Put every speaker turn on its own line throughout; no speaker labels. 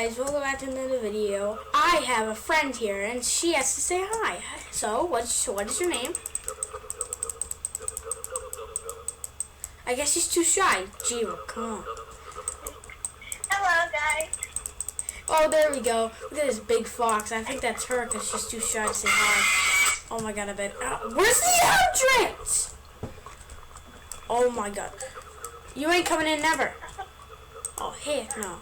guys, welcome back to another video. I have a friend here and she has to say hi. So, what is your name? I guess she's too shy. Jiva, come on.
Hello, guys.
Oh, there we go. Look at this big fox. I think that's her because she's too shy to say hi. Oh my god, I bet. Where's the entrance? Oh my god. You ain't coming in never. Oh, heck no.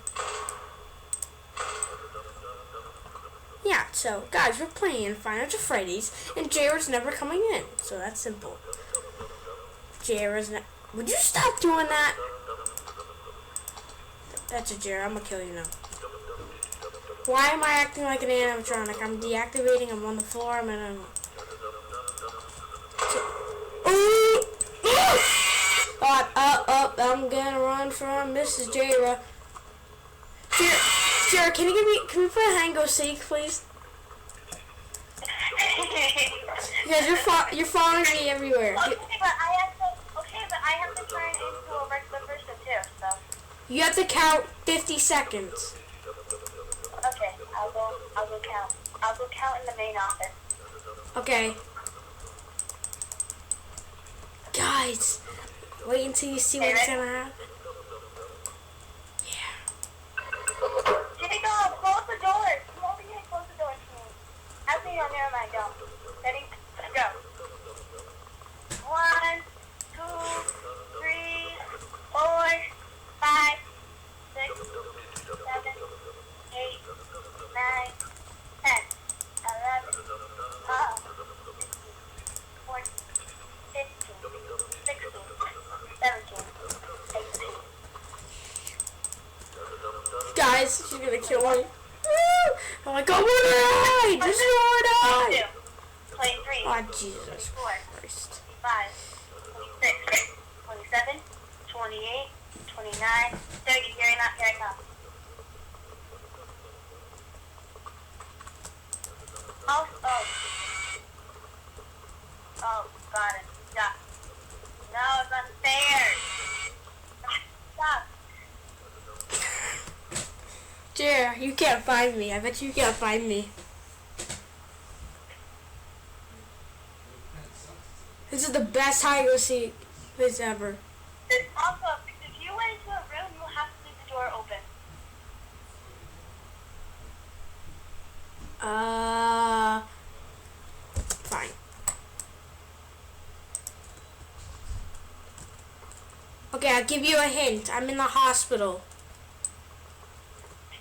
Yeah, so, guys, we're playing Five Nights at Freddy's, and Jared's never coming in. So that's simple. Jared's not. Would you stop doing that? That's a Jared. I'm gonna kill you now. Why am I acting like an animatronic? I'm deactivating. I'm on the floor. I'm in a... I'm gonna run from Mrs. Jara. Jared, can we play hide and go seek, please? Because you're following me everywhere.
Okay, but I have to turn into a regular person too, so.
You have to count 50 seconds.
Okay, I'll go count. I'll go count in the main office. Okay.
Guys, wait until you see what's gonna happen.
Jacob, close the door. Come over here and close the door to me. Actually, no, never mind, don't. Ready? Go. 1, 2, 3, 4, 5, 6, 7, 8, 9, 10, 11, 12, 14, 15, 16, 17, 18.
Guys, she's gonna kill me. I'm like, oh my god! This is what I
23.
Oh, Jesus
24.
Christ.
25. 26. 27. 28. 29. 30. Here I come. Oh, got it. Stop. No, it's unfair. Stop.
Jared, you can't find me. I bet you can't find me. This is the best hide and go seek place ever.
It's also, if you went into a room, you'll have to leave the door open.
Fine. Okay, I'll give you a hint. I'm in the hospital.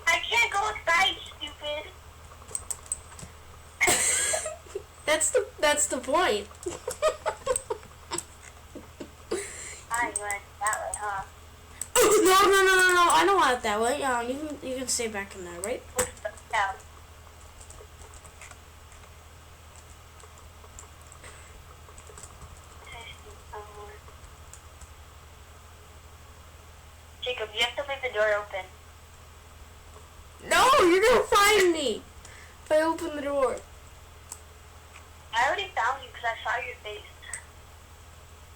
I can't go outside, stupid.
That's the point.
I went that way, huh?
No. I don't want it that way. You can stay back in there, right?
No. Jacob, you have to leave the door open.
No, you're gonna find me if I open the door.
I already found you because I saw your face.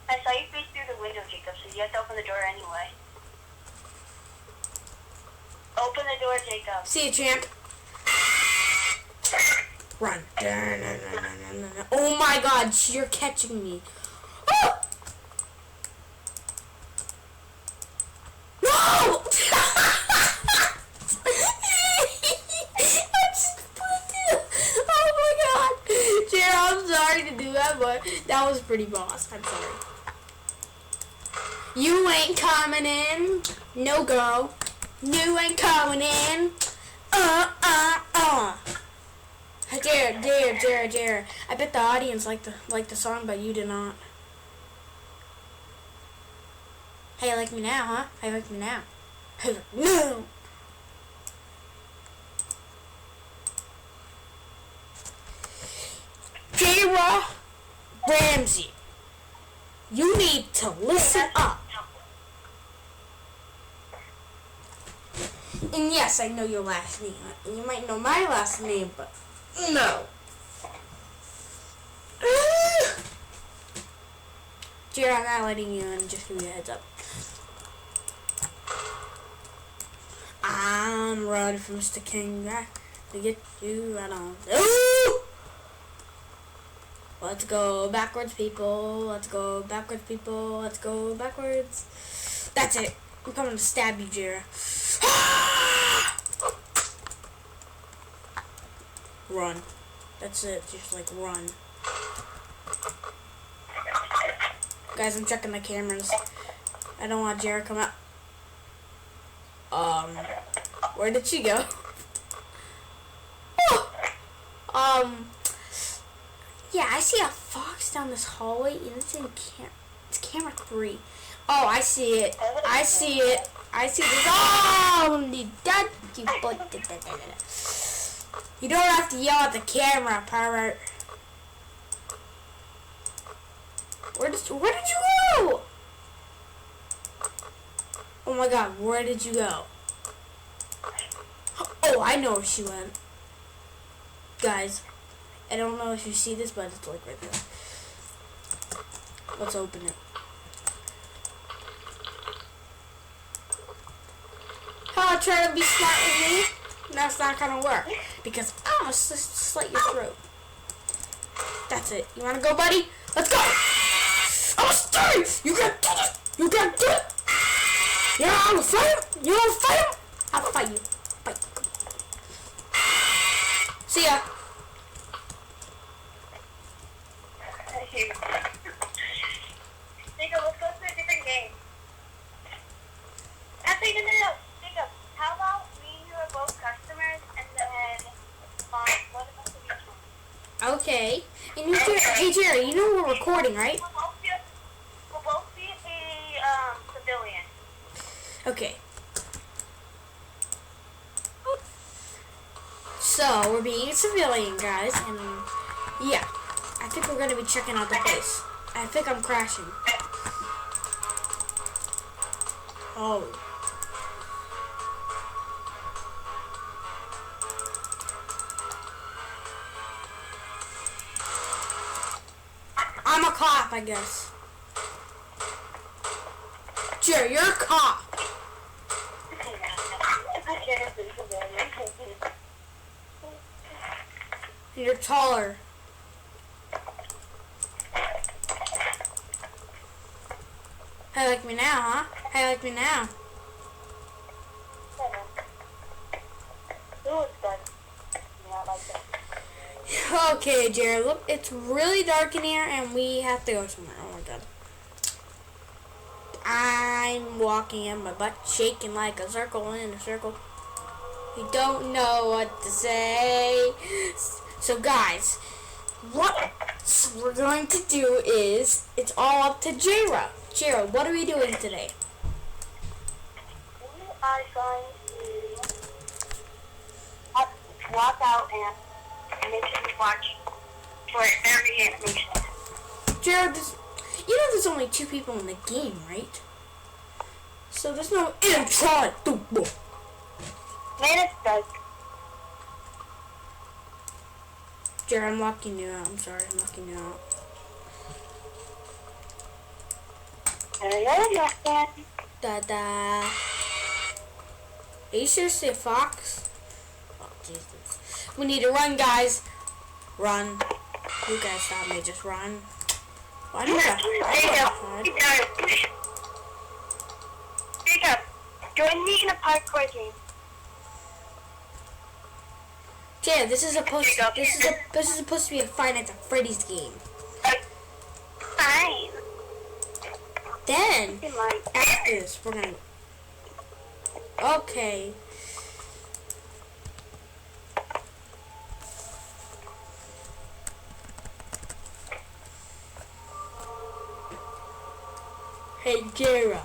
I saw your face through the window, Jacob, so you have to open the door anyway. Open the door, Jacob.
See you, champ. Run. Oh my god, you're catching me. Oh! No! I'm sorry to do that, but that was pretty boss. I'm sorry. You ain't coming in. No, girl. You ain't coming in. Jared. I bet the audience liked the song, but you did not. Hey, you like me now, huh? Hey, you like me now? Hey, no! Jara Ramsey, you need to listen up. And yes, I know your last name. You might know my last name, but no. Jara, I'm not letting you in. Just give you a heads up. I'm running from Mr. King back to get you right on. Ooh! Let's go backwards, people. Let's go backwards, people. Let's go backwards. That's it. I'm coming to stab you, Jira. Run. That's it. Just like run. Guys, I'm checking the cameras. I don't want Jira to come out. Where did she go? Yeah, I see a fox down this hallway, and it's in it's camera 3. Oh, I see it. I see it. I see this. Oh, you don't have to yell at the camera, pervert. Where did you go? Oh my God, where did you go? Oh, I know where she went. Guys, I don't know if you see this, but it's like right there. Let's open it. Oh, try to be smart with me? That's not gonna work. Because I'm gonna slit your throat. That's it. You wanna go, buddy? Let's go! I'm sorry! You can do it! You can do it! You wanna fight him? You wanna fight him? I'll fight you. Fight. See ya.
Jacob, let's go to a different game. Actually, no. Jacob, how about me and you are both customers, and then one of us will be one.
Okay. And you hey Jerry, you know we're recording, right?
We'll both be a civilian.
Okay. So we're being a civilian, guys, and yeah, I think we're gonna be checking out the place. I think I'm crashing. Oh. I'm a cop, I guess. Jerry, you're a cop. And you're taller. How you like me now, huh? How you like me now? Okay, Jared, look, it's really dark in here and we have to go somewhere. Oh my God. I'm walking in my butt, shaking like a circle in a circle. You don't know what to say. So guys, what we're going to do is, it's all up to Jira. Jira, what are we doing today?
We are going to walk out and make sure we watch for every animation.
Jira, you know there's only 2 people in the game, right? So there's no intro.
Man, it's dark.
Jared, I'm locking you out. I'm sorry, I'm locking you out. Da-da. Are you seriously a fox? Oh, Jesus. We need to run, guys. Run. You guys stop me. Just run. Why do
Jacob, join me in a parkour game.
Yeah, this is supposed to be a Five Nights at Freddy's game.
Fine.
Then after this, we're gonna. Okay. Hey, Jera.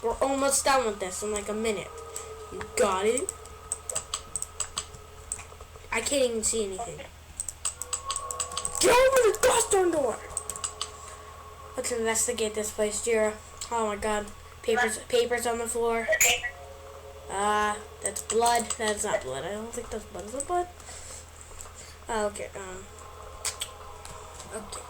We're almost done with this in like a minute. You got it? I can't even see anything. Get over the goddamn door! Let's investigate this place, Jira. Oh my God. Papers on the floor. That's blood. That's not blood. I don't think that's blood. Is that blood? Okay, okay.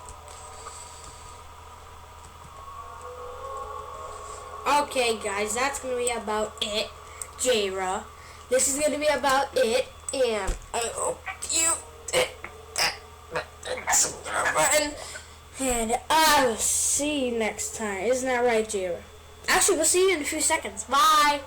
Okay, guys, that's gonna be about it. Jayra. This is gonna be about it, and I hope you did that button. And I will see you next time. Isn't that right, Jayra? Actually, we'll see you in a few seconds. Bye.